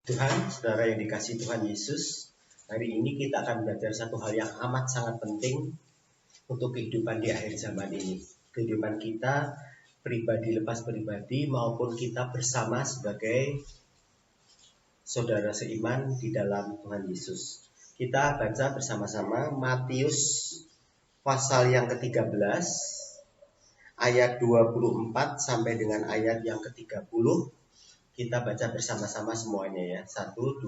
Tuhan, saudara yang dikasihi Tuhan Yesus, hari ini kita akan belajar satu hal yang amat sangat penting untuk kehidupan di akhir zaman ini. Kehidupan kita pribadi lepas pribadi maupun kita bersama sebagai saudara seiman di dalam Tuhan Yesus. Kita baca bersama-sama Matius pasal yang ke-13 ayat 24 sampai dengan ayat yang ke-30. Kita baca bersama-sama semuanya ya. 1, 2,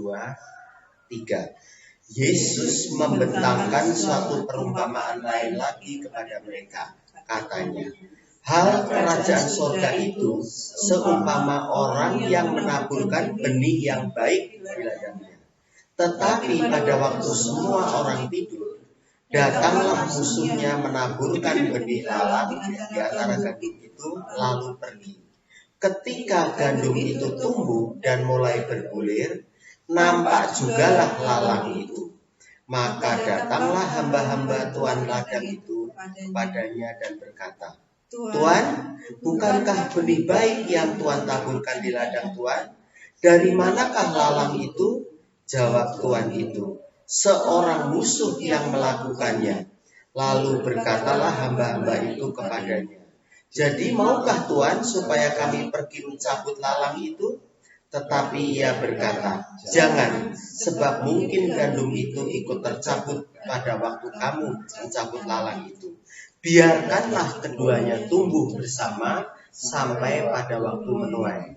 3. Yesus membentangkan suatu perumpamaan lain lagi kepada mereka. Katanya, hal kerajaan surga itu seumpama orang yang menaburkan benih yang baik di ladangnya. Tetapi pada waktu semua orang tidur, datanglah musuhnya menaburkan benih lalang di antara gandum itu lalu pergi. Ketika gandum itu tumbuh dan mulai bergulir, nampak jugalah lalang itu. Maka datanglah hamba-hamba tuan ladang itu kepadanya dan berkata, Tuan, bukankah benih baik yang Tuan taburkan di ladang Tuan? Dari manakah lalang itu? Jawab tuan itu, seorang musuh yang melakukannya. Lalu berkatalah hamba-hamba itu kepadanya, jadi maukah Tuan supaya kami pergi mencabut lalang itu? Tetapi ia berkata, jangan, sebab mungkin gandum itu ikut tercabut pada waktu kamu mencabut lalang itu. Biarkanlah keduanya tumbuh bersama sampai pada waktu menuai.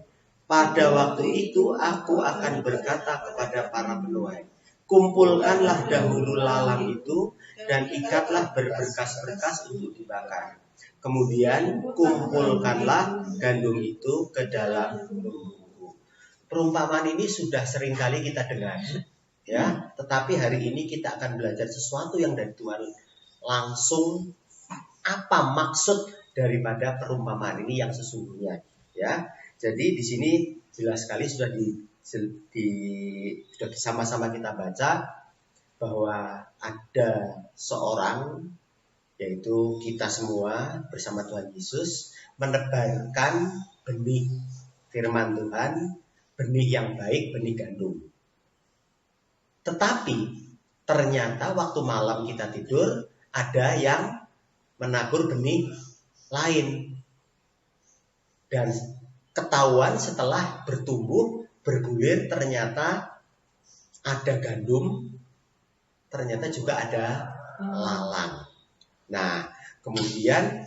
Pada waktu itu aku akan berkata kepada para penuai, kumpulkanlah dahulu lalang itu dan ikatlah berberkas-berkas untuk dibakar. Kemudian kumpulkanlah gandum itu ke dalam lumbungku. Perumpamaan ini sudah sering kali kita dengar, ya. Tetapi hari ini kita akan belajar sesuatu yang dari Tuhan langsung. Apa maksud daripada perumpamaan ini yang sesungguhnya, ya. Jadi di sini jelas sekali sudah sudah sama-sama kita baca bahwa ada seorang, yaitu kita semua bersama Tuhan Yesus menebarkan benih firman Tuhan, benih yang baik, benih gandum. Tetapi ternyata waktu malam kita tidur ada yang menabur benih lain. Dan ketahuan setelah bertumbuh, bergulir, ternyata ada gandum, ternyata juga ada lalang. Nah, kemudian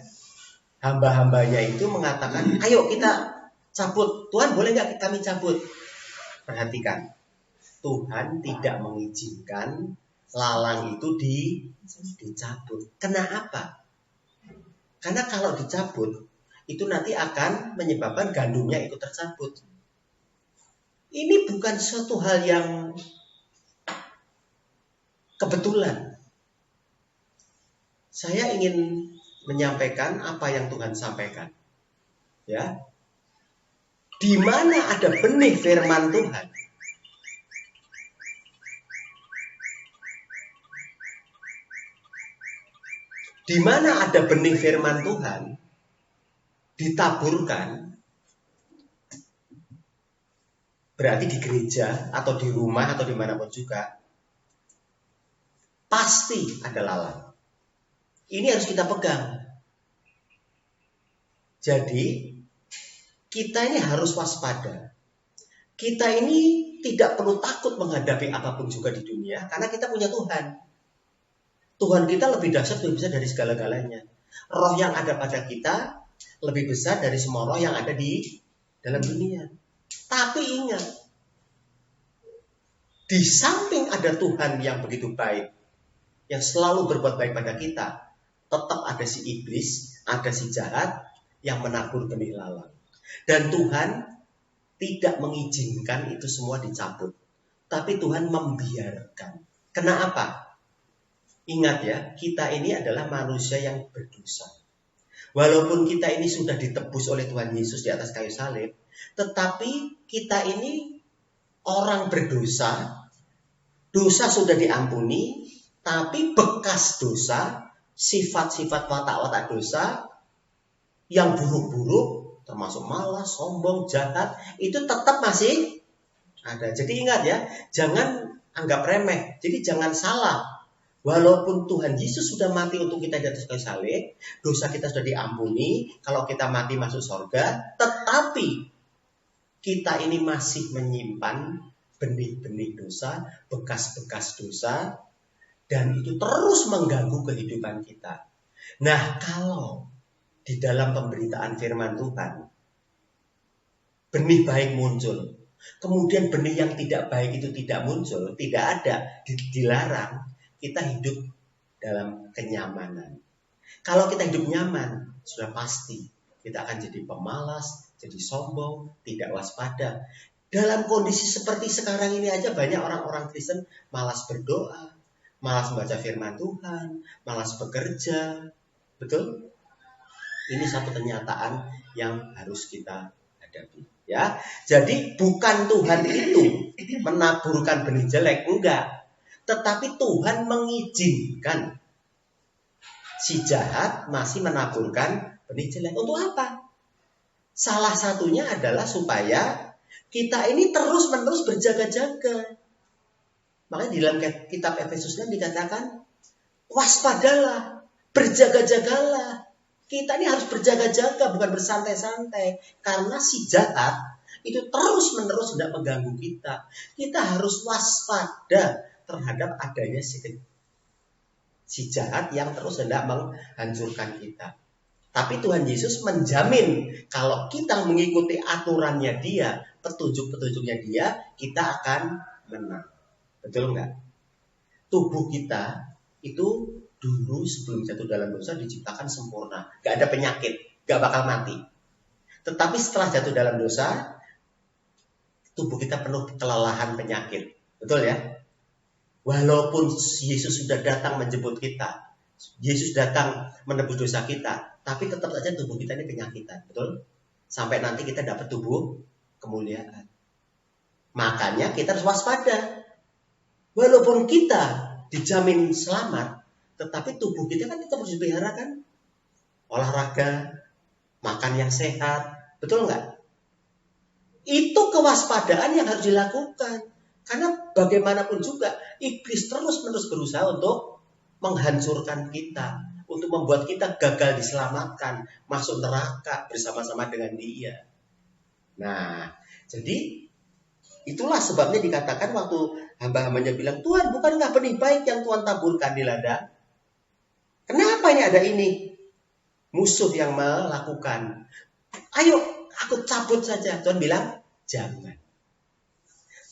hamba-hambanya itu mengatakan, ayo kita cabut. Tuhan, boleh nggak kami cabut? Perhatikan, Tuhan tidak mengizinkan lalang itu dicabut. Kenapa? Karena kalau dicabut, itu nanti akan menyebabkan gandumnya ikut tercabut. Ini bukan suatu hal yang kebetulan. Saya ingin menyampaikan apa yang Tuhan sampaikan. Ya. Di mana ada benih firman Tuhan, di mana ada benih firman Tuhan ditaburkan, berarti di gereja atau di rumah atau dimanapun juga, pasti ada lalang. Ini harus kita pegang. Jadi kita ini harus waspada. Kita ini tidak perlu takut menghadapi apapun juga di dunia, karena kita punya Tuhan. Tuhan kita lebih dahsyat, lebih besar dari segala-galanya. Roh yang ada pada kita lebih besar dari semua roh yang ada di dalam dunia. Tapi ingat, di samping ada Tuhan yang begitu baik, yang selalu berbuat baik pada kita, tetap ada si iblis, ada si jahat yang menabur benih lalang. Dan Tuhan tidak mengizinkan itu semua dicabut. Tapi Tuhan membiarkan. Kenapa? Ingat ya, kita ini adalah manusia yang berdosa. Walaupun kita ini sudah ditebus oleh Tuhan Yesus di atas kayu salib, tetapi kita ini orang berdosa. Dosa sudah diampuni, tapi bekas dosa, sifat-sifat watak-watak dosa yang buruk-buruk, termasuk malas, sombong, jahat, itu tetap masih Ada. Jadi ingat ya, jangan anggap remeh. Jadi jangan salah. Walaupun Tuhan Yesus sudah mati untuk kita di atas kayu salib, dosa kita sudah diampuni, kalau kita mati masuk surga, tetapi kita ini masih menyimpan benih-benih dosa, bekas-bekas dosa, dan itu terus mengganggu kehidupan kita. Nah, kalau di dalam pemberitaan firman Tuhan, benih baik muncul, kemudian benih yang tidak baik itu tidak muncul, tidak ada, dilarang, kita hidup dalam kenyamanan. Kalau kita hidup nyaman, sudah pasti kita akan jadi pemalas, jadi sombong, tidak waspada. Dalam kondisi seperti sekarang ini aja banyak orang-orang Kristen malas berdoa, malas membaca firman Tuhan, malas bekerja. Betul? Ini satu kenyataan yang harus kita hadapi. Ya, jadi bukan Tuhan itu menaburkan benih jelek, enggak. Tetapi Tuhan mengizinkan si jahat masih menaburkan benih jelek. Untuk apa? Salah satunya adalah supaya kita ini terus-menerus berjaga-jaga. Makanya di dalam kitab Efesus 6 dikatakan, waspadalah, berjaga-jagalah. Kita ini harus berjaga-jaga, bukan bersantai-santai. Karena si jahat itu terus-menerus hendak mengganggu kita. Kita harus waspada terhadap adanya si jahat yang terus hendak menghancurkan kita. Tapi Tuhan Yesus menjamin kalau kita mengikuti aturannya dia, petunjuk-petunjuknya dia, kita akan menang. Betul nggak? Tubuh kita itu dulu sebelum jatuh dalam dosa diciptakan sempurna. Nggak ada penyakit, nggak bakal mati. Tetapi setelah jatuh dalam dosa, tubuh kita penuh kelelahan penyakit. Betul ya? Walaupun Yesus sudah datang menjemput kita, Yesus datang menebus dosa kita, tapi tetap saja tubuh kita ini penyakitan, betul? Sampai nanti kita dapat tubuh kemuliaan. Makanya kita harus waspada. Walaupun kita dijamin selamat, tetapi tubuh kita kan tetap harus dipelihara kan? Olahraga, makan yang sehat, betul nggak? Itu kewaspadaan yang harus dilakukan. Karena bagaimanapun juga, iblis terus-menerus berusaha untuk menghancurkan kita, untuk membuat kita gagal diselamatkan, masuk neraka bersama-sama dengan dia. Nah, jadi itulah sebabnya dikatakan waktu hamba-hambanya bilang, Tuhan, bukankah benih baik yang Tuhan taburkan di ladang? Kenapa ini ada ini? Musuh yang melakukan. Ayo, aku cabut saja. Tuhan bilang, jangan.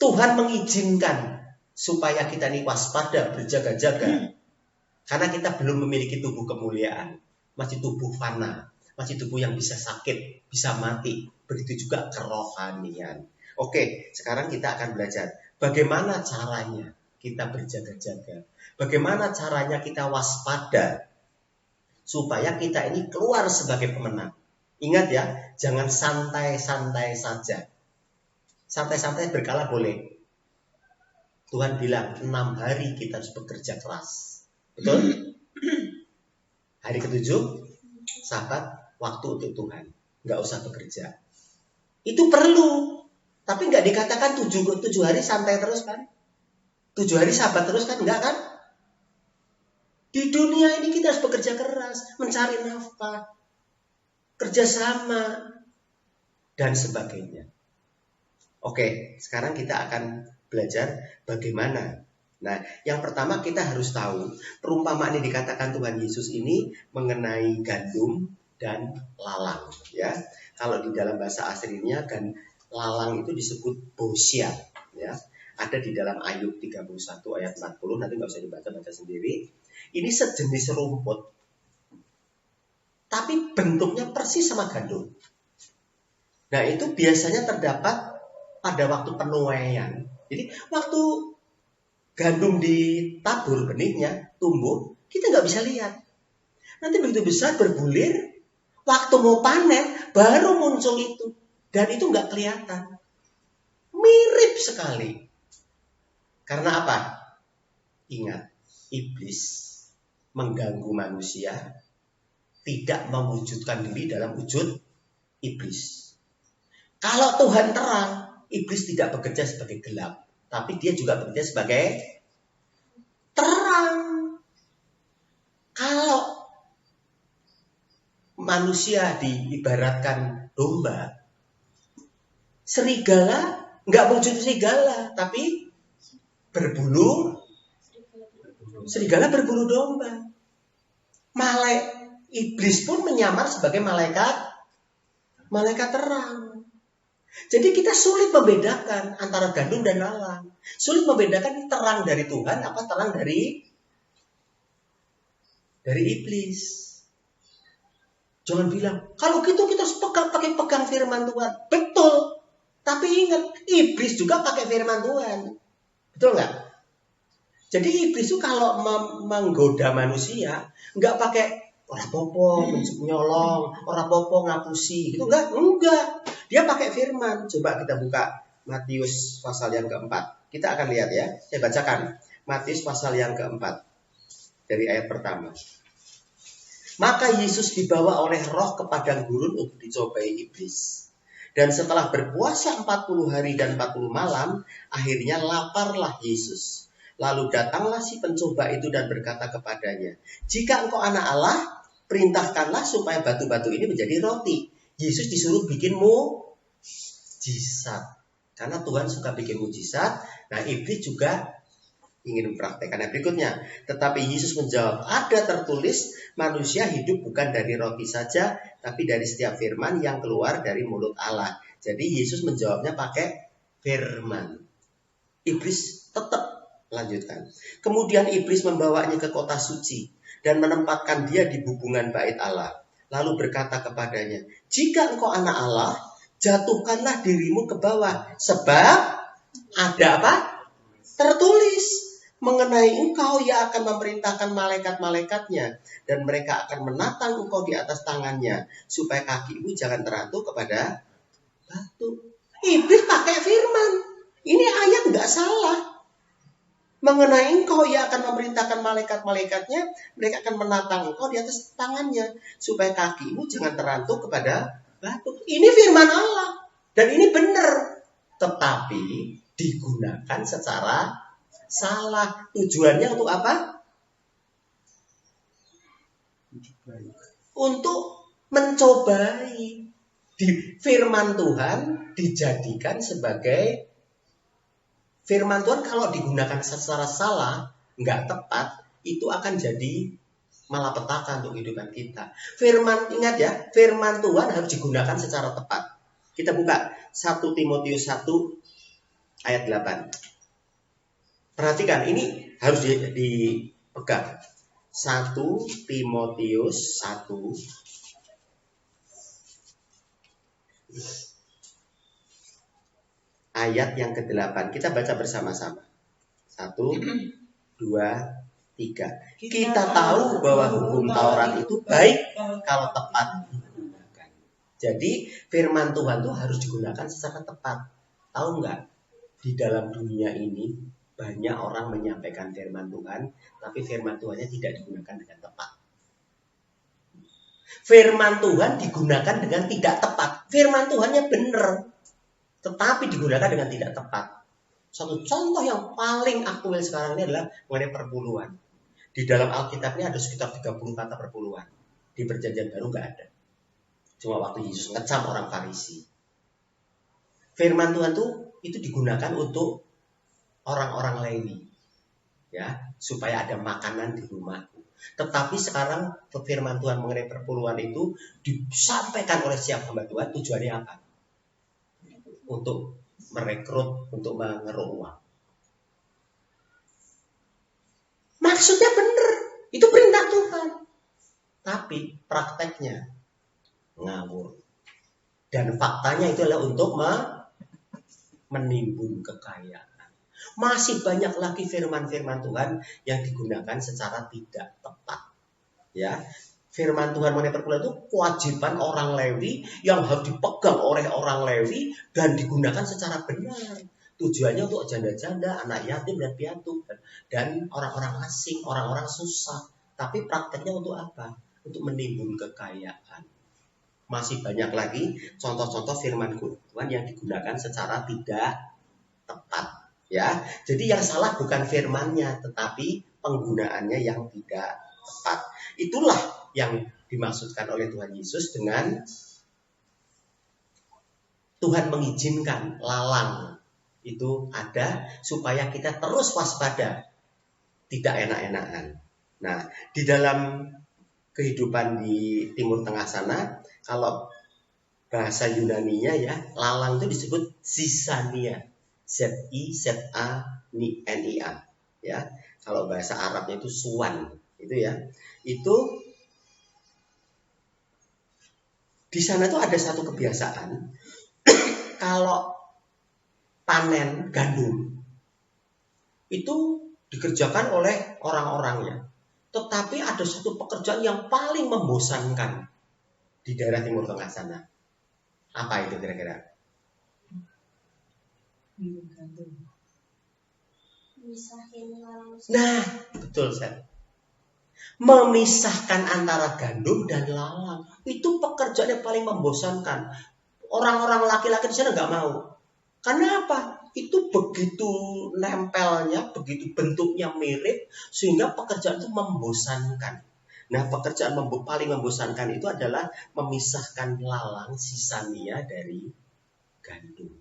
Tuhan mengizinkan supaya kita ini waspada, berjaga-jaga. Karena kita belum memiliki tubuh kemuliaan. Masih tubuh fana. Masih tubuh yang bisa sakit, bisa mati. Begitu juga kerohanian. Oke, sekarang kita akan belajar. Bagaimana caranya kita berjaga-jaga. Bagaimana caranya kita waspada. Supaya kita ini keluar sebagai pemenang. Ingat ya, jangan santai-santai saja. Santai-santai berkala boleh. Tuhan bilang 6 hari kita harus bekerja keras. Betul? Hari ke-7, Sabat, waktu untuk Tuhan. Nggak usah bekerja. Itu perlu. Tapi nggak dikatakan 7 hari santai terus kan? 7 hari Sabat terus kan? Enggak kan? Di dunia ini kita harus bekerja keras. Mencari nafkah. Kerjasama. Dan sebagainya. Oke, sekarang kita akan belajar bagaimana. Nah, yang pertama kita harus tahu perumpamaan yang dikatakan Tuhan Yesus ini mengenai gandum dan lalang. Ya, kalau di dalam bahasa aslinya kan lalang itu disebut bosia. Ya, ada di dalam Ayub 31 ayat 40. Nanti nggak usah dibaca sendiri. Ini sejenis rumput, tapi bentuknya persis sama gandum. Nah, itu biasanya terdapat pada waktu penuaian. Jadi waktu gandum ditabur benihnya, tumbuh, kita nggak bisa lihat. Nanti begitu besar berbulir, waktu mau panen, baru muncul itu. Dan itu nggak kelihatan. Mirip sekali. Karena apa? Ingat, iblis mengganggu manusia, tidak mewujudkan diri dalam wujud iblis. Kalau Tuhan terang, iblis tidak bekerja sebagai gelap, tapi dia juga bekerja sebagai terang. Kalau manusia diibaratkan domba, serigala nggak wujud serigala, tapi serigala berbulu domba. Iblis pun menyamar sebagai malaikat terang. Jadi kita sulit membedakan antara gandum dan lalang. Sulit membedakan terang dari Tuhan apa terang dari iblis. Jangan bilang, kalau gitu kita harus pegang firman Tuhan. Betul. Tapi ingat, iblis juga pakai firman Tuhan. Betul nggak? Jadi iblis itu kalau menggoda manusia, nggak pakai ora popo nyolong, ora popo ngapusi, itu enggak. Dia pakai firman. Coba kita buka Matius pasal yang keempat. Kita akan lihat ya. Saya bacakan Matius pasal yang keempat dari ayat pertama. Maka Yesus dibawa oleh Roh ke padang gurun untuk dicobai iblis. Dan setelah berpuasa 40 hari dan 40 malam, akhirnya laparlah Yesus. Lalu datanglah si pencoba itu dan berkata kepadanya, jika engkau anak Allah, perintahkanlah supaya batu-batu ini menjadi roti. Yesus disuruh bikin mujizat. Karena Tuhan suka bikin mujizat. Nah, iblis juga ingin mempraktekkan. Berikutnya, tetapi Yesus menjawab, ada tertulis, manusia hidup bukan dari roti saja, tapi dari setiap firman yang keluar dari mulut Allah. Jadi Yesus menjawabnya pakai firman. Iblis tetap lanjutkan. Kemudian iblis membawanya ke kota suci dan menempatkan dia di hubungan bait Allah. Lalu berkata kepadanya, jika engkau anak Allah, jatuhkanlah dirimu ke bawah. Sebab ada apa? Tertulis, mengenai engkau ia akan memerintahkan malaikat-malaikatnya, dan mereka akan menatang engkau di atas tangannya, supaya kakimu jangan terantuk kepada batu. Iblis pakai firman. Ini ayat nggak salah. Mengenai engkau ia akan memerintahkan malaikat-malaikatnya, mereka akan menatang engkau di atas tangannya, supaya kakimu jangan terantuk kepada batu. Ini firman Allah. Dan ini benar. Tetapi digunakan secara salah. Tujuannya untuk apa? Untuk mencobai. Firman Tuhan dijadikan sebagai firman Tuhan. Kalau digunakan secara salah, nggak tepat, itu akan jadi malapetaka untuk kehidupan kita. Ingat ya, firman Tuhan harus digunakan secara tepat. Kita buka 1 Timotius 1 ayat 8. Perhatikan, ini harus dipegang. 1 Timotius 1 ayat yang ke-8. Kita baca bersama-sama. 1, 2, 3. Kita tahu bahwa hukum Taurat itu baik kalau tepat digunakan. Jadi firman Tuhan itu harus digunakan secara tepat. Tahu nggak? Di dalam dunia ini banyak orang menyampaikan firman Tuhan, tapi firman Tuhannya tidak digunakan dengan tepat. Firman Tuhan digunakan dengan tidak tepat. Firman Tuhannya benar, tetapi digunakan dengan tidak tepat. Satu contoh yang paling aktual sekarang ini adalah mengenai perpuluhan. Di dalam Alkitab ini ada sekitar 30 kata perpuluhan. Di Perjanjian Baru nggak ada. Cuma waktu Yesus ngecam orang Farisi. Firman Tuhan itu digunakan untuk orang-orang Lewi, ya, supaya ada makanan di rumahku. Tetapi sekarang firman Tuhan mengenai perpuluhan itu disampaikan oleh siapa hamba Tuhan, tujuannya apa? Untuk merekrut, untuk mengeruk uang. Maksudnya benar, itu perintah Tuhan. Tapi prakteknya ngawur. Dan faktanya itu adalah untuk menimbun kekayaan. Masih banyak lagi firman-firman Tuhan yang digunakan secara tidak tepat. Ya, firman Tuhan mengenai perpuluhan itu kewajiban orang Lewi yang harus dipegang oleh orang Lewi dan digunakan secara benar. Tujuannya untuk janda-janda, anak yatim dan piatu, dan orang-orang asing, orang-orang susah. Tapi prakteknya untuk apa? Untuk menimbun kekayaan. Masih banyak lagi contoh-contoh firman Tuhan yang digunakan secara tidak tepat. Ya, jadi yang salah bukan firmannya, tetapi penggunaannya yang tidak tepat. Itulah yang dimaksudkan oleh Tuhan Yesus dengan Tuhan mengizinkan lalang itu ada supaya kita terus waspada, tidak enak-enakan. Nah, di dalam kehidupan di Timur Tengah sana, kalau bahasa Yunaninya ya, lalang itu disebut zizania. Z-I-Z-A-N-I-A. Ya, kalau bahasa Arabnya itu suwan, itu ya. Itu di sana tuh ada satu kebiasaan, kalau panen gandum itu dikerjakan oleh orang-orangnya. Tetapi ada satu pekerjaan yang paling membosankan di daerah Timur Tengah sana. Apa itu kira-kira? Nah, betul Seth. Memisahkan antara gandum dan lalang itu pekerjaan yang paling membosankan. Orang-orang laki-laki di sana nggak mau. Kenapa? Itu begitu nempelnya, begitu bentuknya mirip, sehingga pekerjaan itu membosankan. Nah, pekerjaan paling membosankan itu adalah memisahkan lalang sisania dari gandum.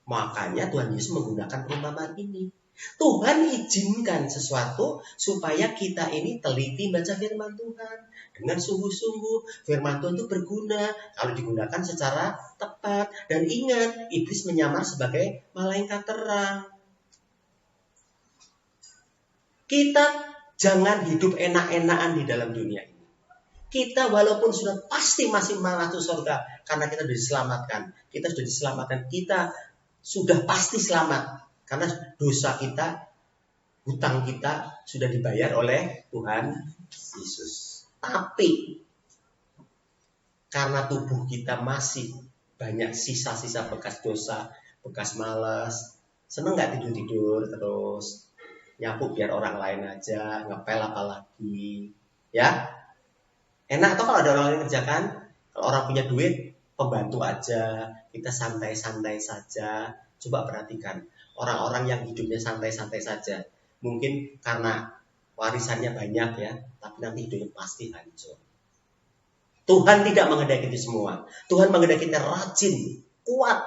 Makanya Tuhan Yesus menggunakan perumpamaan ini. Tuhan izinkan sesuatu supaya kita ini teliti baca firman Tuhan dengan sungguh-sungguh. Firman Tuhan itu berguna kalau digunakan secara tepat. Dan ingat, iblis menyamar sebagai malaikat terang. Kita jangan hidup enak-enakan di dalam dunia ini. Kita walaupun sudah pasti masih masuk surga karena kita sudah diselamatkan. Kita sudah diselamatkan. Kita sudah pasti selamat karena dosa kita, hutang kita sudah dibayar oleh Tuhan Yesus. Tapi karena tubuh kita masih banyak sisa-sisa bekas dosa, bekas malas, seneng nggak tidur-tidur terus, nyapu biar orang lain aja, ngepel apalagi, ya enak atau kalau ada orang lain kerjakan. Kalau orang punya duit, pembantu aja, kita santai-santai saja. Coba perhatikan orang-orang yang hidupnya santai-santai saja, mungkin karena warisannya banyak ya, tapi nanti hidupnya pasti hancur. Tuhan tidak menghendaki itu semua. Tuhan menghendaki kita rajin, kuat,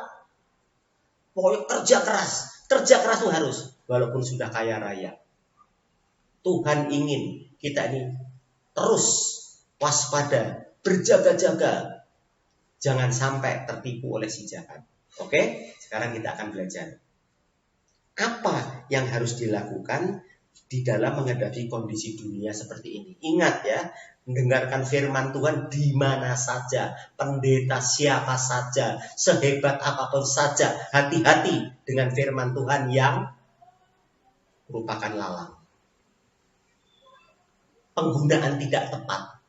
pokoknya kerja keras itu harus, walaupun sudah kaya raya. Tuhan ingin kita ini terus waspada, berjaga-jaga, jangan sampai tertipu oleh si jahat. Oke, sekarang kita akan belajar apa yang harus dilakukan di dalam menghadapi kondisi dunia seperti ini. Ingat ya, mendengarkan firman Tuhan di mana saja, pendeta siapa saja, sehebat apapun saja, hati-hati dengan firman Tuhan yang merupakan lalang. Penggunaan tidak tepat.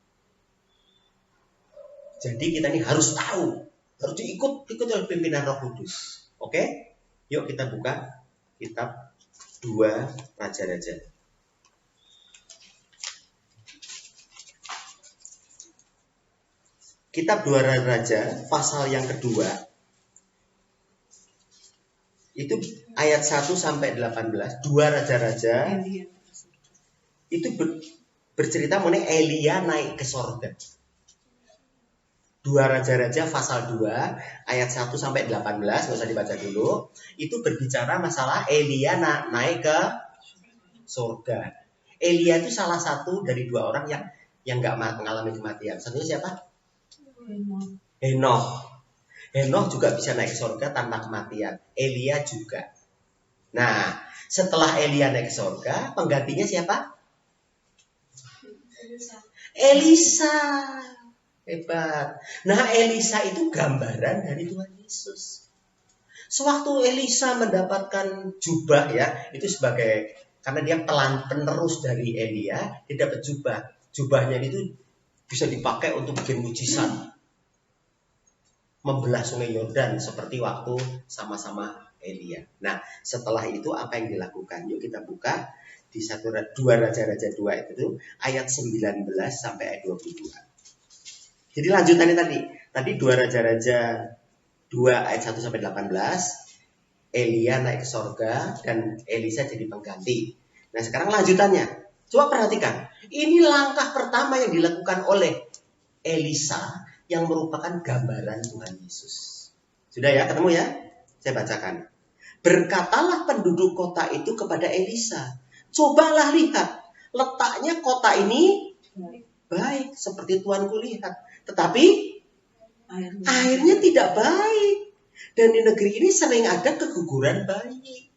Jadi kita ini harus tahu, harus diikut oleh pimpinan Roh Kudus. Oke? Yuk kita buka kitab 2 Raja-Raja. Kitab 2 Raja pasal yang kedua. Itu ayat 1 sampai 18. 2 Raja-Raja itu bercerita mengenai Elia naik ke sorga. 2 Raja-Raja pasal 2 ayat 1 sampai 18, nggak usah dibaca dulu. Itu berbicara masalah Elia naik ke surga. Elia itu salah satu dari 2 orang yang nggak mengalami kematian. Satunya siapa? Henokh. Henokh juga bisa naik ke surga tanpa kematian. Elia juga. Nah, setelah Elia naik ke surga, penggantinya siapa? Elisa. Hebat. Nah, Elisa itu gambaran dari Tuhan Yesus. Sewaktu Elisa mendapatkan jubah ya, itu sebagai karena dia penerus dari Elia, dia dapat jubah. Jubahnya itu bisa dipakai untuk bikin mujizat. Membelah sungai Yordan seperti waktu sama-sama Elia. Nah, setelah itu apa yang dilakukan? Yuk kita buka di 2 Raja-Raja 2 itu ayat 19 sampai ayat 22. Jadi lanjutannya tadi 2 Raja-Raja 2 ayat 1 sampai 18, Elia naik ke sorga dan Elisa jadi pengganti. Nah sekarang lanjutannya, coba perhatikan, ini langkah pertama yang dilakukan oleh Elisa yang merupakan gambaran Tuhan Yesus. Sudah ya, ketemu ya? Saya bacakan. Berkatalah penduduk kota itu kepada Elisa, cobalah lihat, letaknya kota ini baik seperti tuanku lihat, tetapi airnya tidak baik. Dan di negeri ini sering ada keguguran bayi.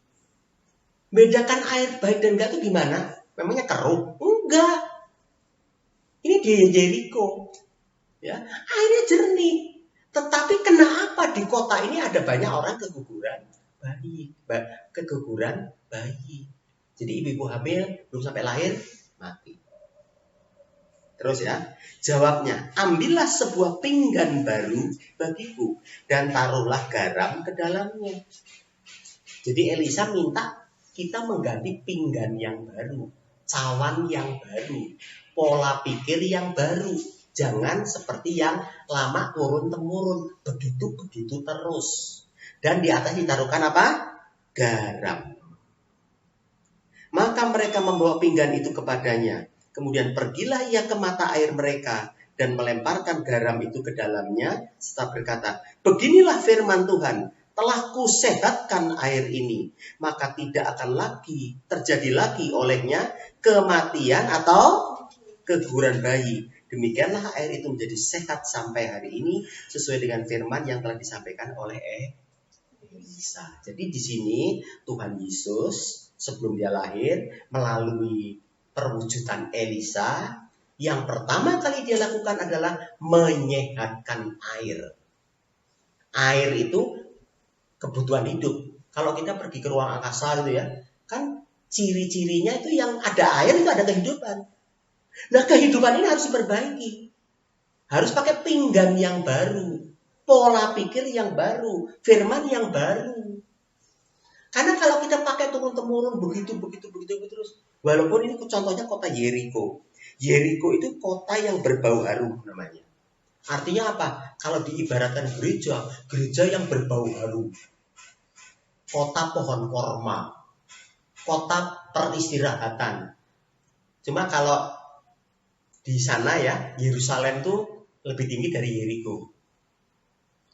Bedakan air baik dan enggak itu gimana? Memangnya keruh? Enggak. Ini di Jericho. Ya, airnya jernih. Tetapi kenapa di kota ini ada banyak orang keguguran bayi? Keguguran bayi. Jadi ibu-ibu hamil belum sampai lahir mati. Terus ya, jawabnya, ambillah sebuah pinggan baru bagiku dan taruhlah garam ke dalamnya. Jadi Elisa minta kita mengganti pinggan yang baru, cawan yang baru, pola pikir yang baru. Jangan seperti yang lama turun-temurun, begitu-begitu terus. Dan di atas ditaruhkan apa? Garam. Maka mereka membawa pinggan itu kepadanya. Kemudian pergilah ia ke mata air mereka dan melemparkan garam itu ke dalamnya serta berkata, beginilah firman Tuhan, telah kusehatkan air ini, maka tidak akan lagi terjadi lagi olehnya kematian atau keguguran bayi. Demikianlah air itu menjadi sehat sampai hari ini sesuai dengan firman yang telah disampaikan oleh Elisa. Jadi di sini Tuhan Yesus sebelum dia lahir melalui perwujudan Elisa, yang pertama kali dia lakukan adalah menyehatkan air. Air itu kebutuhan hidup. Kalau kita pergi ke ruang angkasa gitu ya, kan ciri-cirinya itu yang ada air itu ada kehidupan. Nah kehidupan ini harus diperbaiki. Harus pakai pinggan yang baru, pola pikir yang baru, firman yang baru. Karena kalau kita pakai turun-temurun begitu terus, walaupun ini contohnya kota Jericho. Jericho itu kota yang berbau harum namanya. Artinya apa? Kalau diibaratkan gereja yang berbau harum. Kota pohon korma. Kota peristirahatan. Cuma kalau di sana ya, Yerusalem tuh lebih tinggi dari Jericho.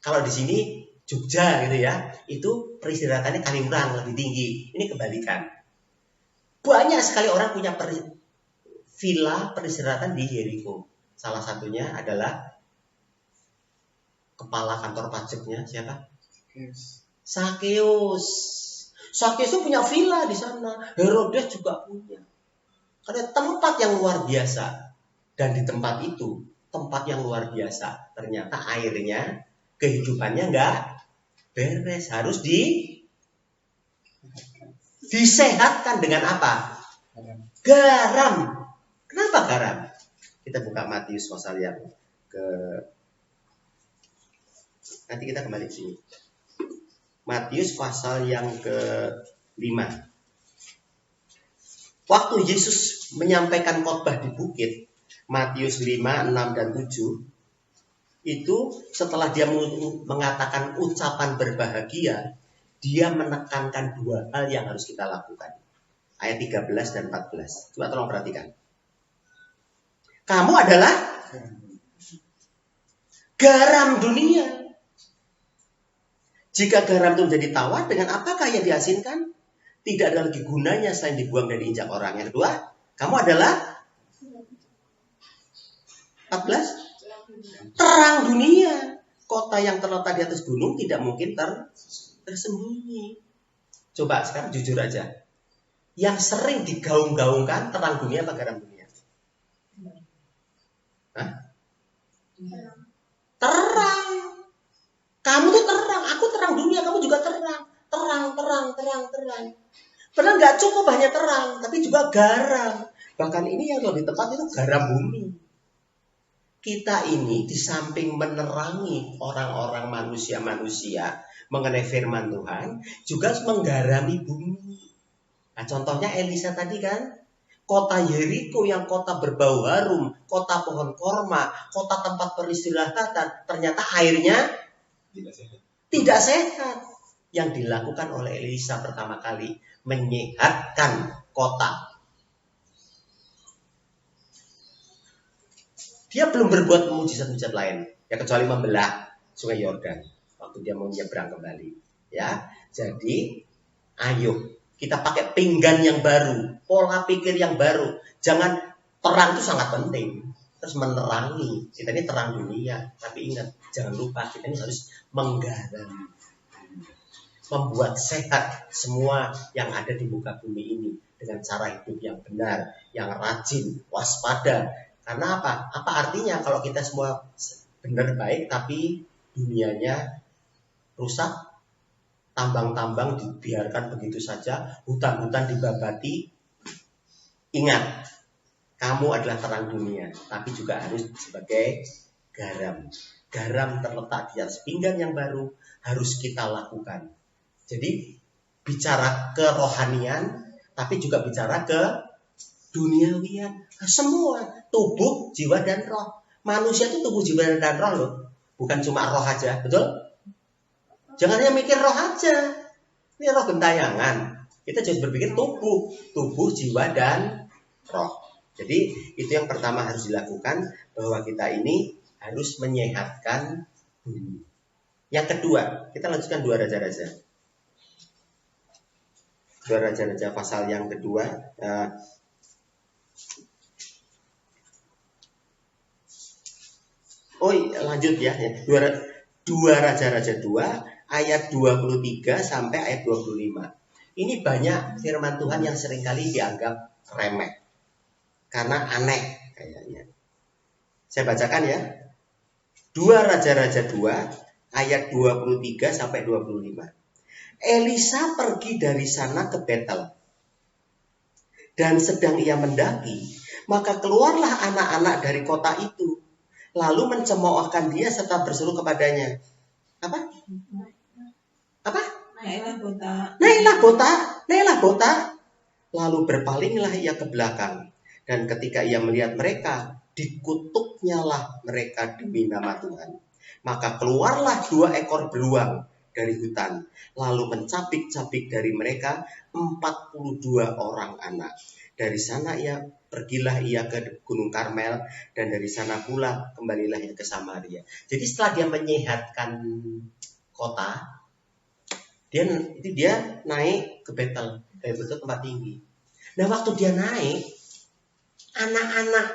Kalau di sini Jogja gitu ya, itu peristirahatannya Kaliurang lebih tinggi. Ini kebalikan. Banyak sekali orang punya villa peristirahatan di Jericho. Salah satunya adalah kepala kantor pajaknya siapa? Sakeus. Sakeus punya villa di sana. Herodes juga punya. Karena tempat yang luar biasa. Dan di tempat itu, tempat yang luar biasa, ternyata airnya, kehidupannya enggak beres, harus disehatkan dengan apa? Garam. Kenapa garam? Kita buka Matius pasal yang nanti kita kembali ke sini. Matius pasal yang ke-5. Waktu Yesus menyampaikan khotbah di bukit, Matius 5, 6 dan 7, itu setelah dia mengatakan ucapan berbahagia, dia menekankan 2 hal yang harus kita lakukan. Ayat 13 dan 14. Coba tolong perhatikan. Kamu adalah garam dunia. Jika garam itu menjadi tawar, dengan apakah yang diasinkan? Tidak ada lagi gunanya selain dibuang dan diinjak orang. Yang kedua, kamu adalah 14. Terang dunia. Kota yang terletak di atas gunung tidak mungkin tersembunyi. Coba sekarang jujur aja. Yang sering digaung-gaungkan terang dunia apa garam dunia? Hah? Terang. Kamu tuh terang, aku terang dunia, kamu juga terang. Terang. Padahal nggak cukup hanya terang, tapi juga garam. Bahkan ini yang lebih tepat itu garam bumi. Kita ini di samping menerangi orang-orang manusia mengenai firman Tuhan, juga menggarami bumi. Nah, contohnya Elisa tadi kan, Kota Yeriko yang kota berbau harum, kota pohon korma, kota tempat peristirahatan, ternyata airnya tidak sehat. Yang dilakukan oleh Elisa pertama kali menyehatkan kota. Dia belum berbuat mujizat-mujizat lain, ya kecuali membelah Sungai Yordan waktu dia mau nyebrang kembali. Ya, jadi ayo kita pakai pinggan yang baru, pola pikir yang baru. Jangan, terang itu sangat penting. Terus menerangi. Kita ini terang dunia. Tapi ingat, jangan lupa kita ini harus menggaram. Membuat sehat semua yang ada di muka bumi ini. Dengan cara hidup yang benar, yang rajin, waspada. Karena apa? Apa artinya kalau kita semua benar baik tapi dunianya rusak? Tambang-tambang dibiarkan begitu saja, hutan-hutan dibabati. Ingat, kamu adalah terang dunia, tapi juga harus sebagai garam. Garam terletak di atas pinggan yang baru, harus kita lakukan. Jadi, bicara kerohanian, tapi juga bicara ke duniawian. Semua, tubuh, jiwa, dan roh. Manusia itu tubuh, jiwa, dan roh loh. Bukan cuma roh aja, betul? Jangan hanya mikir roh aja. Ini roh gentayangan. Kita harus berpikir tubuh. Tubuh, jiwa, dan roh. Jadi itu yang pertama harus dilakukan. Bahwa kita ini harus menyehatkan bumi. Yang kedua, kita lanjutkan 2 Raja-Raja. 2 Raja-Raja pasal yang kedua. Lanjut ya. 2 Raja-Raja 2. Ayat 23 sampai ayat 25. Ini banyak firman Tuhan yang seringkali dianggap remeh. Karena aneh kayaknya. Saya bacakan ya. 2 Raja-Raja 2 ayat 23 sampai 25. Elisa pergi dari sana ke Betel. Dan sedang ia mendaki, maka keluarlah anak-anak dari kota itu, lalu mencemoohkan dia serta berseru kepadanya. Apa? Naiklah bota. Lalu berpalinglah ia ke belakang. Dan ketika ia melihat mereka, dikutuknyalah mereka demi nama Tuhan. Maka keluarlah 2 ekor beruang dari hutan. Lalu mencabik-cabik dari mereka 42 orang anak. Dari sana pergilah ia ke Gunung Karmel. Dan dari sana pula kembalilah ia ke Samaria. Jadi setelah dia menyehatkan kota, dia naik ke Betel. Betel tempat tinggi. Nah waktu dia naik, anak-anak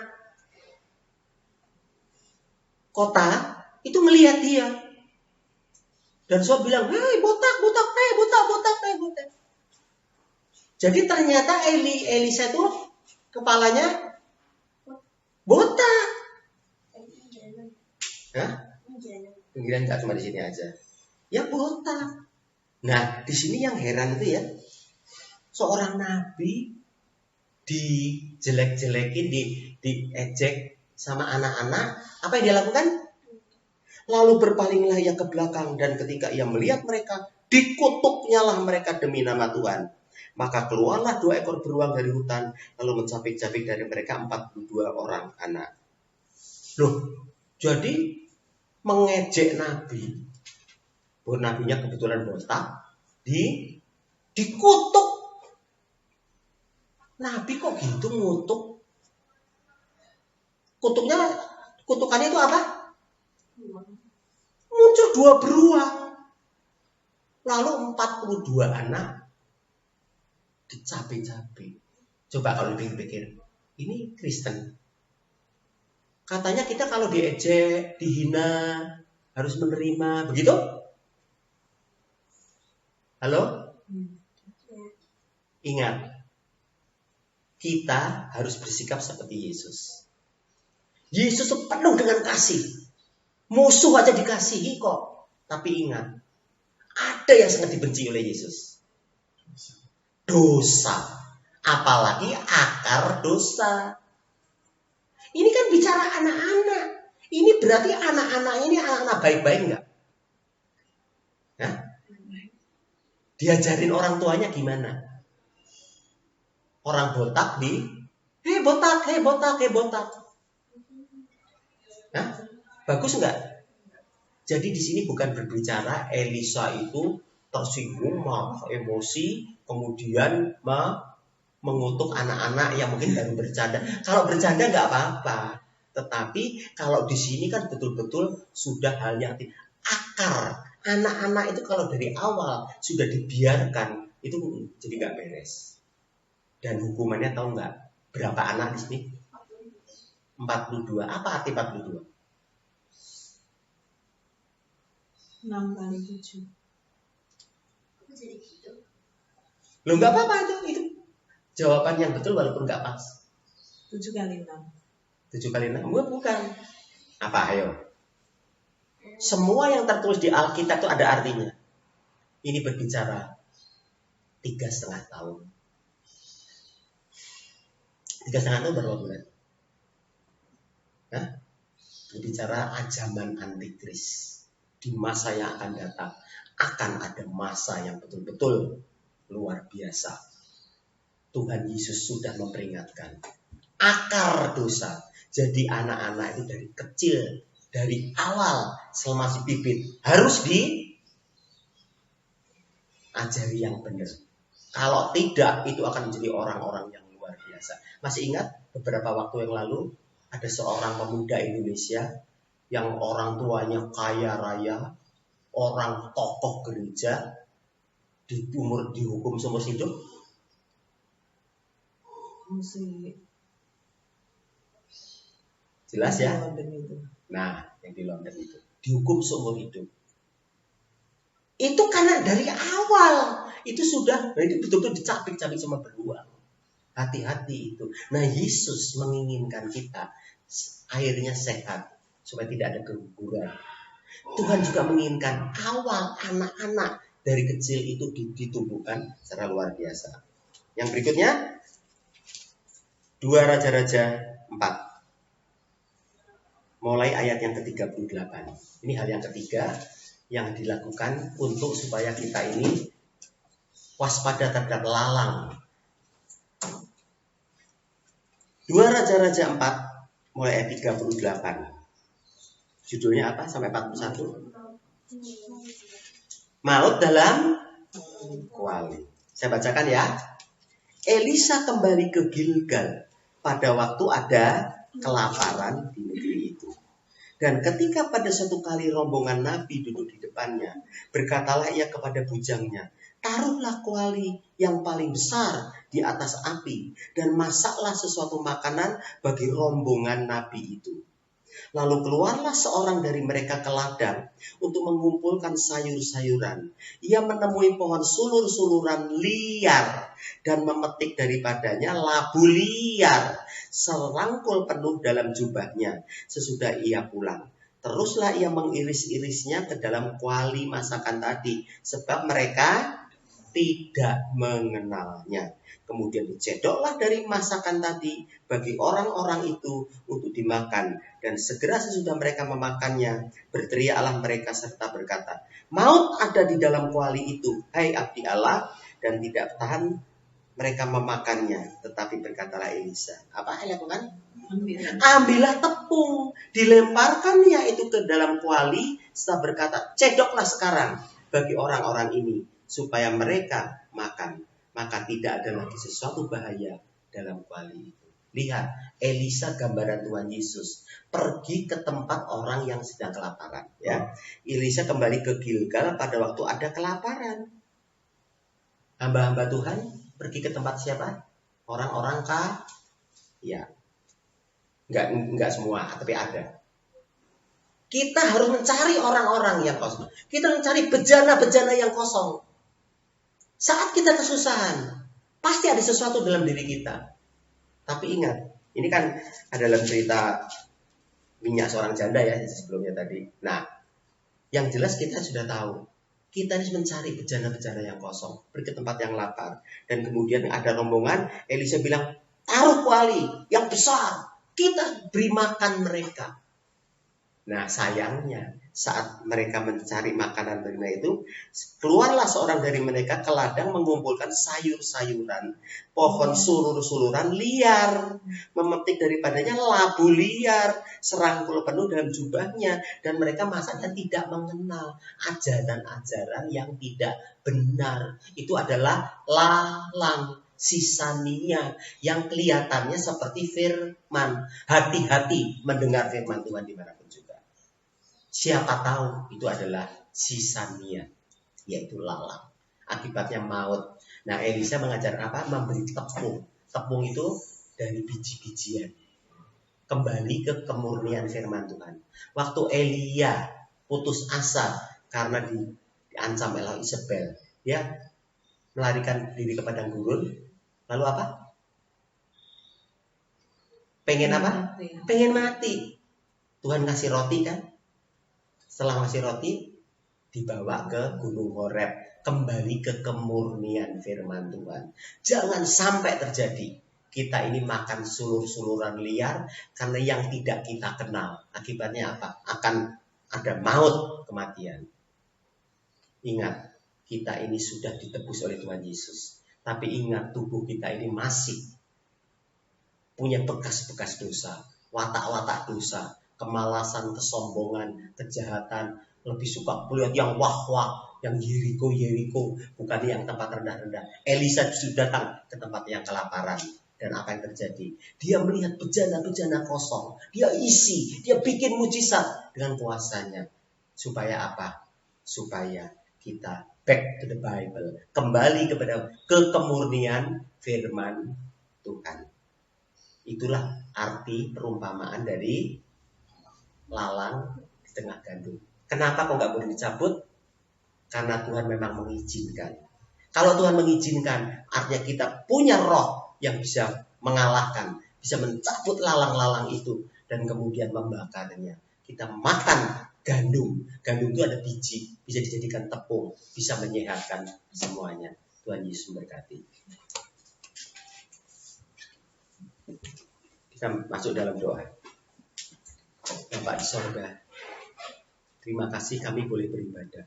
kota itu melihat dia. Dan semua bilang, hei botak. Jadi ternyata Elisa itu kepalanya botak. Pinggiran gak cuma di sini aja. Ya botak. Nah, di sini yang heran itu ya, seorang nabi dijelek-jelekin, diejek sama anak-anak. Apa yang dia lakukan? Lalu berpalinglah ia ke belakang, dan ketika ia melihat mereka, dikutuknyalah mereka demi nama Tuhan. Maka keluarlah 2 ekor beruang dari hutan, lalu mencabik-cabik dari mereka 42 orang anak. Loh, jadi mengejek nabi. Nabinya kebetulan botak, dikutuk. Nabi kok gitu ngutuk? Kutukannya itu apa? Muncul 2 beruang. Lalu 42 anak dicabik-cabik. Coba kalau dipikir-pikir, ini Kristen. Katanya kita kalau diejek, dihina, harus menerima, begitu? Halo? Ingat, kita harus bersikap seperti Yesus. Yesus penuh dengan kasih. Musuh aja dikasihi kok. Tapi ingat, ada yang sangat dibenci oleh Yesus. Dosa. Apalagi akar dosa. Ini kan bicara anak-anak. Ini berarti anak-anak ini anak-anak baik-baik enggak? Hah? Diajarin orang tuanya gimana? Orang botak botak, hei botak, hei botak. Nah, bagus nggak? Jadi di sini bukan berbicara Elisa itu tersinggung, emosi, kemudian mengutuk anak-anak yang mungkin baru bercanda. Kalau bercanda nggak apa-apa, tetapi kalau di sini kan betul-betul sudah hal yang akar. Anak-anak itu kalau dari awal sudah dibiarkan, itu jadi nggak beres. Dan hukumannya tahu nggak? Berapa anak di sini? 42. Apa arti 42? 6 kali 7. Loh nggak apa-apa itu. Jawaban yang betul walaupun nggak pas. 7 kali 6. 7 kali 6? Bukan. Apa ayo? Semua yang tertulis di Alkitab itu ada artinya. Ini berbicara 3,5 tahun. 3,5 tahun berapa bulan? Hah? Berbicara zaman antikris. Di masa yang akan datang akan ada masa yang betul-betul luar biasa. Tuhan Yesus sudah memperingatkan akar dosa. Jadi anak-anak itu dari kecil, dari awal selama masih bibit harus diajari yang benar. Kalau tidak, itu akan menjadi orang-orang yang luar biasa. Masih ingat beberapa waktu yang lalu ada seorang pemuda Indonesia yang orang tuanya kaya raya, orang tokoh gereja, dihukum seumur hidup. Jelas ya? Nah, yang di London itu dihukum seumur hidup. Itu karena dari awal itu sudah, itu betul-betul dicapik-capik sama beruang. Hati-hati itu. Nah, Yesus menginginkan kita akhirnya sehat supaya tidak ada keguguran. Tuhan juga menginginkan awal anak-anak dari kecil itu ditumbuhkan secara luar biasa. Yang berikutnya 2 Raja-Raja 4. Mulai ayat yang ke-38. Ini hal yang ketiga yang dilakukan untuk supaya kita ini waspada terhadap lalang. 2 Raja-Raja 4 mulai ayat 38. Judulnya apa sampai 41? Maut dalam kuali. Saya bacakan ya. Elisa kembali ke Gilgal pada waktu ada kelaparan di negeri itu. Dan ketika pada suatu kali rombongan Nabi duduk di depannya, berkatalah ia kepada bujangnya, taruhlah kuali yang paling besar di atas api dan masaklah sesuatu makanan bagi rombongan Nabi itu. Lalu keluarlah seorang dari mereka ke ladang untuk mengumpulkan sayur-sayuran. Ia menemui pohon sulur-suluran liar dan memetik daripadanya labu liar serangkul penuh dalam jubahnya. Sesudah ia pulang, teruslah ia mengiris-irisnya ke dalam kuali masakan tadi, sebab mereka tidak mengenalnya. Kemudian dicedoklah dari masakan tadi bagi orang-orang itu untuk dimakan. Dan segera sesudah mereka memakannya, berteriaklah mereka serta berkata, maut ada di dalam kuali itu, hai abdi Allah. Dan tidak tahan mereka memakannya. Tetapi berkatalah Elisa, apa yang lakukan? Ambillah tepung, dilemparkannya itu ke dalam kuali, serta berkata, cedoklah sekarang bagi orang-orang ini, supaya mereka makan. Maka tidak ada lagi sesuatu bahaya dalam kuali itu. Lihat, Elisa gambaran Tuhan Yesus pergi ke tempat orang yang sedang kelaparan. Ya, Elisa kembali ke Gilgal pada waktu ada kelaparan. Hamba-hamba Tuhan pergi ke tempat siapa? Orang-orang ya, enggak semua, tapi ada. Kita harus mencari orang-orang yang kosong. Kita mencari bejana-bejana yang kosong. Saat kita kesusahan, pasti ada sesuatu dalam diri kita. Tapi ingat, ini kan ada dalam cerita minyak seorang janda ya sebelumnya tadi. Nah, yang jelas kita sudah tahu. Kita harus mencari bejana-bejana yang kosong. Pergi ke tempat yang lapar. Dan kemudian ada rombongan, Elisa bilang, taruh kuali yang besar. Kita beri makan mereka. Nah sayangnya saat mereka mencari makanan darinya itu, keluarlah seorang dari mereka ke ladang mengumpulkan sayur-sayuran, pohon sulur-suluran liar, memetik daripadanya labu liar, serangkul penuh dalam jubahnya, dan mereka masaknya tidak mengenal ajaran-ajaran yang tidak benar. Itu adalah lalang sisania yang kelihatannya seperti firman. Hati-hati mendengar firman Tuhan dimanapun juga. Siapa tahu itu adalah sisania, yaitu lalang. Akibatnya maut. Nah, Elisa mengajar apa? Memberi tepung. Tepung itu dari biji-bijian. Kembali ke kemurnian firman Tuhan. Waktu Elia putus asa karena diancam oleh Isabel, dia melarikan diri ke padang gurun. Lalu apa? Pengen apa? Pengen mati. Tuhan kasih roti kan? Setelah ngasih roti, dibawa ke Gunung Horeb. Kembali ke kemurnian firman Tuhan. Jangan sampai terjadi kita ini makan sulur-suluran liar karena yang tidak kita kenal. Akibatnya apa? Akan ada maut, kematian. Ingat, kita ini sudah ditebus oleh Tuhan Yesus. Tapi ingat, tubuh kita ini masih punya bekas-bekas dosa, watak-watak dosa, kemalasan, kesombongan, kejahatan, lebih suka melihat yang wah-wah, yang Yeriko, bukan yang tempat rendah-rendah. Elisa sudah datang ke tempat yang kelaparan. Dan apa yang terjadi? Dia melihat bejana-bejana kosong. Dia isi, dia bikin mujizat dengan kuasanya. Supaya apa? Supaya kita back to the Bible. Kembali kepada kekemurnian firman Tuhan. Itulah arti perumpamaan dari lalang di tengah gandum. Kenapa kok nggak boleh dicabut? Karena Tuhan memang mengizinkan. Kalau Tuhan mengizinkan, artinya kita punya roh yang bisa mengalahkan, bisa mencabut lalang-lalang itu dan kemudian membakarnya. Kita makan gandum. Gandum itu ada biji, bisa dijadikan tepung, bisa menyehatkan semuanya. Tuhan Yesus memberkati. Kita masuk dalam doa. Bapak di sorga, terima kasih kami boleh beribadah.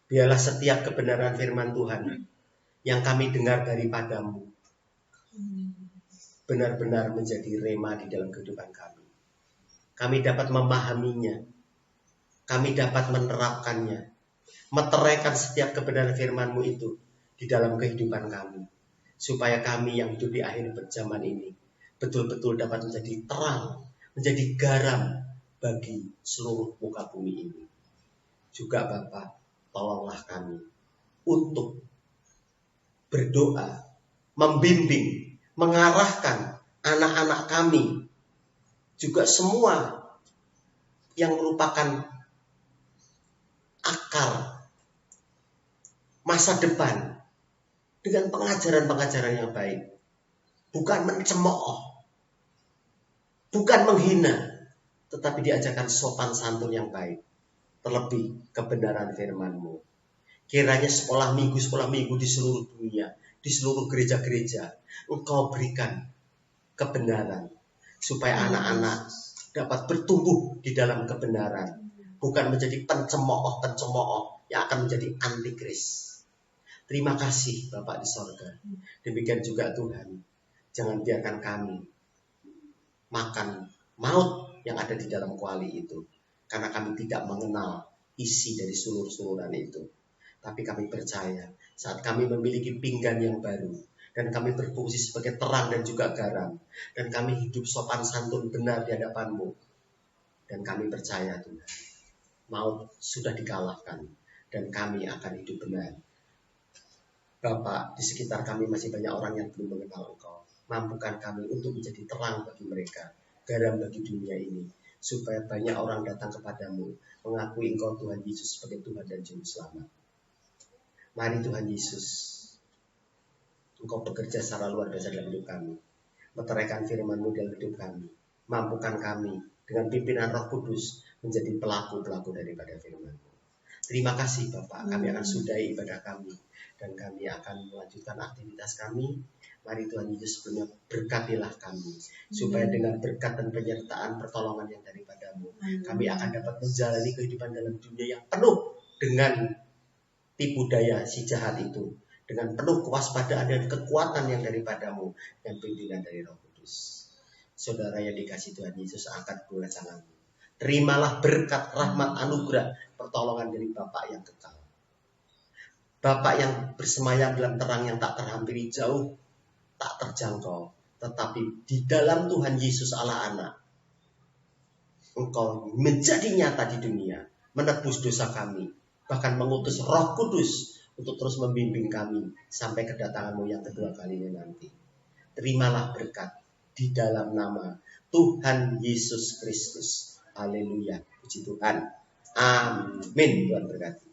Biarlah setiap kebenaran firman Tuhan yang kami dengar daripadamu benar-benar menjadi rema di dalam kehidupan kami. Kami dapat memahaminya. Kami dapat menerapkannya. Meteraikan setiap kebenaran firman-Mu itu di dalam kehidupan kami. Supaya kami yang hidup di akhir zaman ini betul-betul dapat menjadi terang, menjadi garam bagi seluruh muka bumi ini. Juga Bapa, tolonglah kami untuk berdoa, membimbing, mengarahkan anak-anak kami, juga semua yang merupakan akar masa depan dengan pengajaran-pengajaran yang baik. Bukan mencemooh, bukan menghina, tetapi diajarkan sopan santun yang baik. Terlebih kebenaran firman-Mu. Kiranya sekolah minggu di seluruh dunia, di seluruh gereja-gereja, Engkau berikan kebenaran. Supaya anak-anak dapat bertumbuh di dalam kebenaran. Bukan menjadi pencemooh yang akan menjadi antikris. Terima kasih Bapak di sorga. Demikian juga Tuhan. Jangan biarkan kami makan maut yang ada di dalam kuali itu. Karena kami tidak mengenal isi dari sulur-suluran itu. Tapi kami percaya saat kami memiliki pinggan yang baru. Dan kami berfungsi sebagai terang dan juga garam. Dan kami hidup sopan santun benar di hadapan-Mu. Dan kami percaya Tuhan. Maut sudah dikalahkan. Dan kami akan hidup benar. Bapak, di sekitar kami masih banyak orang yang belum mengenal Engkau. Mampukan kami untuk menjadi terang bagi mereka, garam bagi dunia ini, supaya banyak orang datang kepadamu, mengakui Engkau Tuhan Yesus sebagai Tuhan dan Juru Selamat. Mari Tuhan Yesus, Engkau bekerja secara luar biasa dalam hidup kami, meteraikan firman-Mu dalam hidup kami, mampukan kami dengan pimpinan Roh Kudus menjadi pelaku-pelaku daripada firman-Mu. Terima kasih Bapak, kami akan sudahi ibadah kami dan kami akan melanjutkan aktivitas kami. Mari Tuhan Yesus sebelumnya berkatilah kami, supaya dengan berkat dan penyertaan pertolongan yang daripadamu, kami akan dapat menjalani kehidupan dalam dunia yang penuh dengan tipu daya si jahat itu, dengan penuh kewaspadaan dan kekuatan yang daripadamu dan bimbingan dari Roh Kudus. Saudara yang dikasih Tuhan Yesus, angkat kedua tanganmu. Terimalah berkat, rahmat, anugerah, pertolongan dari Bapa yang kekal. Bapa yang bersemayam dalam terang yang tak terhampiri, jauh, tak terjangkau. Tetapi di dalam Tuhan Yesus Allah Anak, Engkau menjadi nyata di dunia, menebus dosa kami, bahkan mengutus Roh Kudus untuk terus membimbing kami sampai kedatanganmu yang kedua kalinya nanti. Terimalah berkat di dalam nama Tuhan Yesus Kristus. Haleluya. Puji Tuhan. Amin. Tuhan berkati.